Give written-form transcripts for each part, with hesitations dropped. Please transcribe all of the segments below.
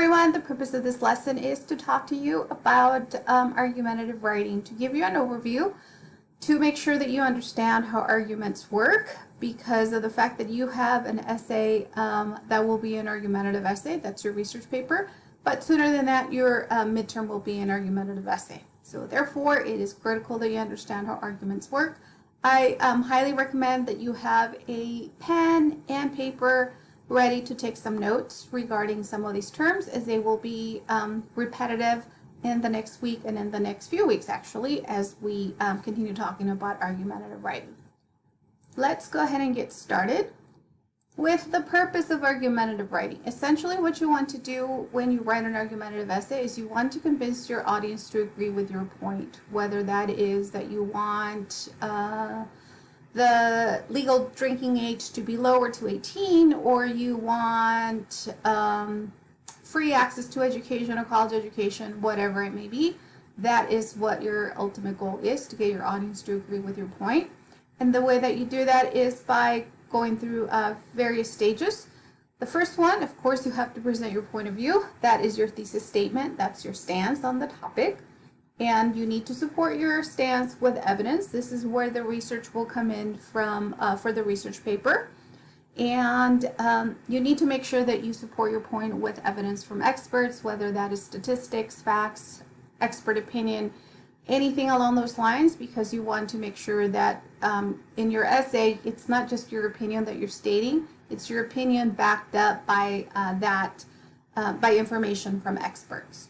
everyone, the purpose of this lesson is to talk to you about argumentative writing, to give you an overview, to make sure that you understand how arguments work because of the fact that you have an essay that will be an argumentative essay. That's your research paper. But sooner than that, your midterm will be an argumentative essay. So therefore, it is critical that you understand how arguments work. I highly recommend that you have a pen and paper ready to take some notes regarding some of these terms, as they will be repetitive in the next week and in the next few weeks, actually, as we continue talking about argumentative writing. Let's go ahead and get started with the purpose of argumentative writing. Essentially, what you want to do when you write an argumentative essay is you want to convince your audience to agree with your point, whether that is that you want the legal drinking age to be lowered to 18, or you want free access to education or college education, whatever it may be. That is what your ultimate goal is, to get your audience to agree with your point. And the way that you do that is by going through various stages. The first one, of course, you have to present your point of view. That is your thesis statement. That's your stance on the topic. And you need to support your stance with evidence. This is where the research will come in from for the research paper. And you need to make sure that you support your point with evidence from experts, whether that is statistics, facts, expert opinion, anything along those lines, because you want to make sure that in your essay, it's not just your opinion that you're stating, it's your opinion backed up by by information from experts.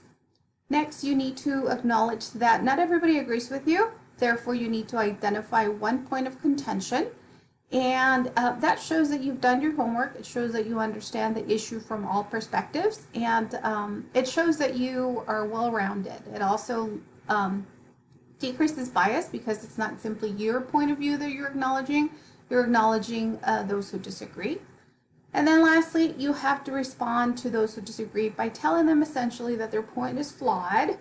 Next, you need to acknowledge that not everybody agrees with you. Therefore, you need to identify one point of contention. And that shows that you've done your homework. It shows that you understand the issue from all perspectives. And it shows that you are well-rounded. It also decreases bias because it's not simply your point of view that you're acknowledging those who disagree. And then lastly, you have to respond to those who disagree by telling them essentially that their point is flawed.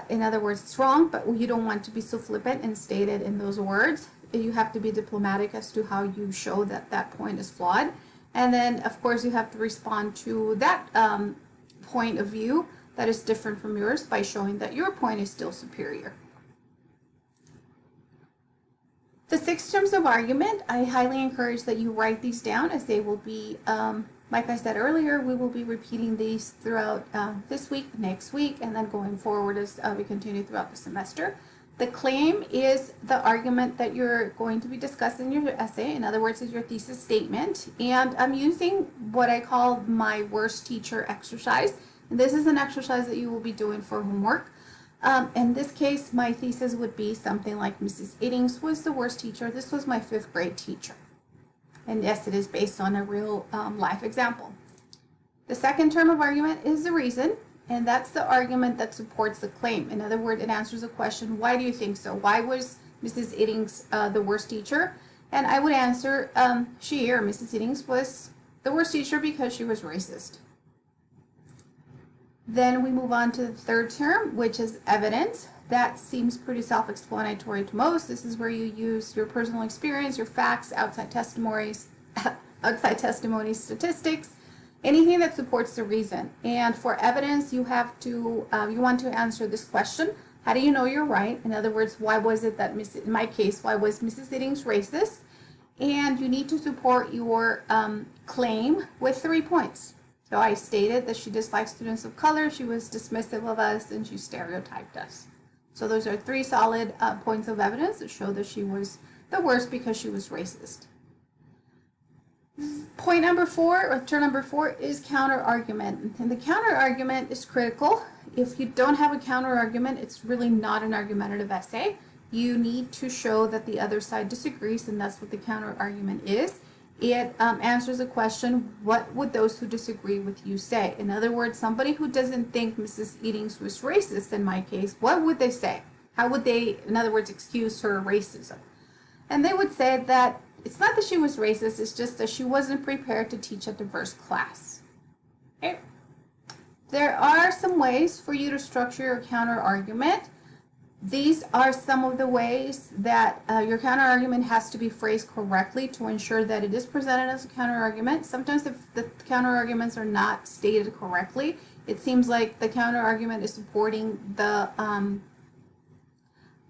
In other words, it's wrong, but you don't want to be so flippant and state it in those words. You have to be diplomatic as to how you show that that point is flawed. And then, of course, you have to respond to that point of view that is different from yours by showing that your point is still superior. The 6 terms of argument, I highly encourage that you write these down, as they will be, like I said earlier, we will be repeating these throughout this week, next week, and then going forward as we continue throughout the semester. The claim is the argument that you're going to be discussing in your essay. In other words, is your thesis statement. And I'm using what I call my worst teacher exercise. And this is an exercise that you will be doing for homework. In this case, my thesis would be something like Mrs. Iddings was the worst teacher. This was my 5th grade teacher. And yes, it is based on a real life example. The second term of argument is the reason, and that's the argument that supports the claim. In other words, it answers a question, why do you think so? Why was Mrs. Iddings the worst teacher? And I would answer, she, or Mrs. Iddings, was the worst teacher because she was racist. Then we move on to the third term, which is evidence. That seems pretty self-explanatory to most. This is where you use your personal experience, your facts, outside testimonies, statistics, anything that supports the reason. And for evidence, you have to, you want to answer this question. How do you know you're right? In other words, why was it that, in my case, why was Mrs. Iddings racist? And you need to support your claim with 3 points. So I stated that she disliked students of color, she was dismissive of us, and she stereotyped us. So those are 3 solid points of evidence that show that she was the worst because she was racist. Point number 4, or term number 4, is counter-argument. And the counter-argument is critical. If you don't have a counter-argument, it's really not an argumentative essay. You need to show that the other side disagrees, and that's what the counter-argument is. It answers a question, what would those who disagree with you say? In other words, somebody who doesn't think Mrs. Iddings was racist, in my case, what would they say? How would they, in other words, excuse her racism? And they would say that it's not that she was racist, it's just that she wasn't prepared to teach a diverse class. Okay? There are some ways for you to structure your counter argument. These are some of the ways that your counterargument has to be phrased correctly to ensure that it is presented as a counterargument. Sometimes if the counterarguments are not stated correctly, it seems like the counterargument is supporting the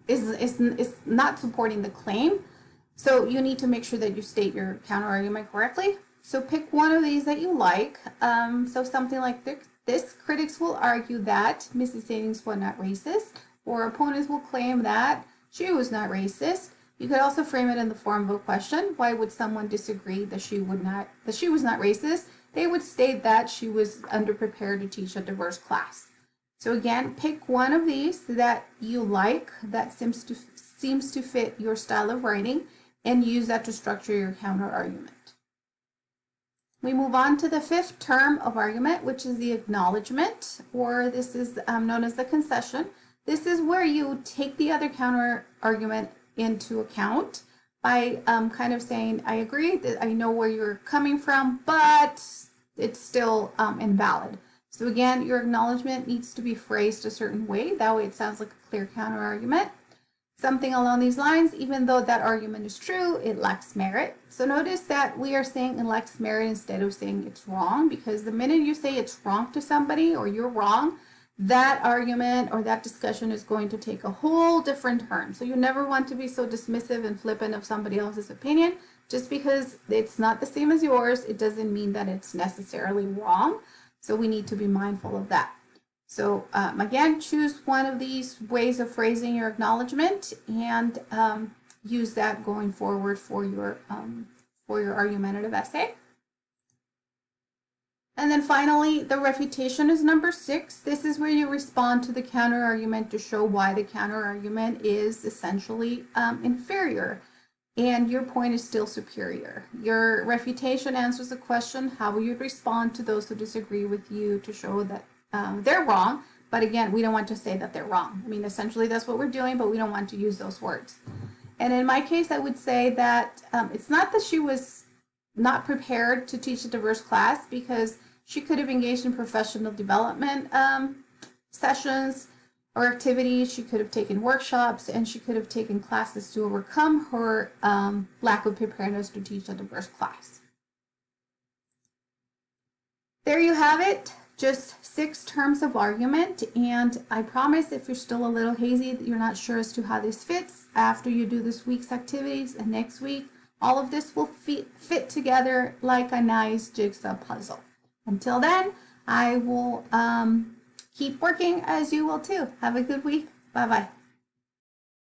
is not supporting the claim. So you need to make sure that you state your counterargument correctly. So pick one of these that you like. So something like this: critics will argue that Mrs. Sadings was not racist, or opponents will claim that she was not racist. You could also frame it in the form of a question. Why would someone disagree that she was not racist? They would state that she was underprepared to teach a diverse class. So again, pick one of these that you like, that seems to fit your style of writing, and use that to structure your counter argument. We move on to the fifth term of argument, which is the acknowledgement, or this is known as the concession. This is where you take the other counter argument into account by kind of saying, I agree, that I know where you're coming from, but it's still invalid. So again, your acknowledgement needs to be phrased a certain way. That way it sounds like a clear counter argument. Something along these lines: even though that argument is true, it lacks merit. So notice that we are saying it lacks merit instead of saying it's wrong, because the minute you say it's wrong to somebody or you're wrong, that argument or that discussion is going to take a whole different turn. So you never want to be so dismissive and flippant of somebody else's opinion. Just because it's not the same as yours, it doesn't mean that it's necessarily wrong. So we need to be mindful of that. So again, choose one of these ways of phrasing your acknowledgement and use that going forward for your argumentative essay. And then finally, the refutation is number 6. This is where you respond to the counter argument to show why the counter argument is essentially inferior and your point is still superior. Your refutation answers the question, how will you respond to those who disagree with you, to show that they're wrong. But again, we don't want to say that they're wrong. I mean, essentially that's what we're doing, but we don't want to use those words. And in my case, I would say that it's not that she was not prepared to teach a diverse class, because she could have engaged in professional development sessions or activities. She could have taken workshops, and she could have taken classes to overcome her lack of preparedness to teach a diverse class. There you have it. Just 6 terms of argument, and I promise if you're still a little hazy, that you're not sure as to how this fits, after you do this week's activities and next week, all of this will fit together like a nice jigsaw puzzle. Until then, I will keep working, as you will too. Have a good week. Bye-bye.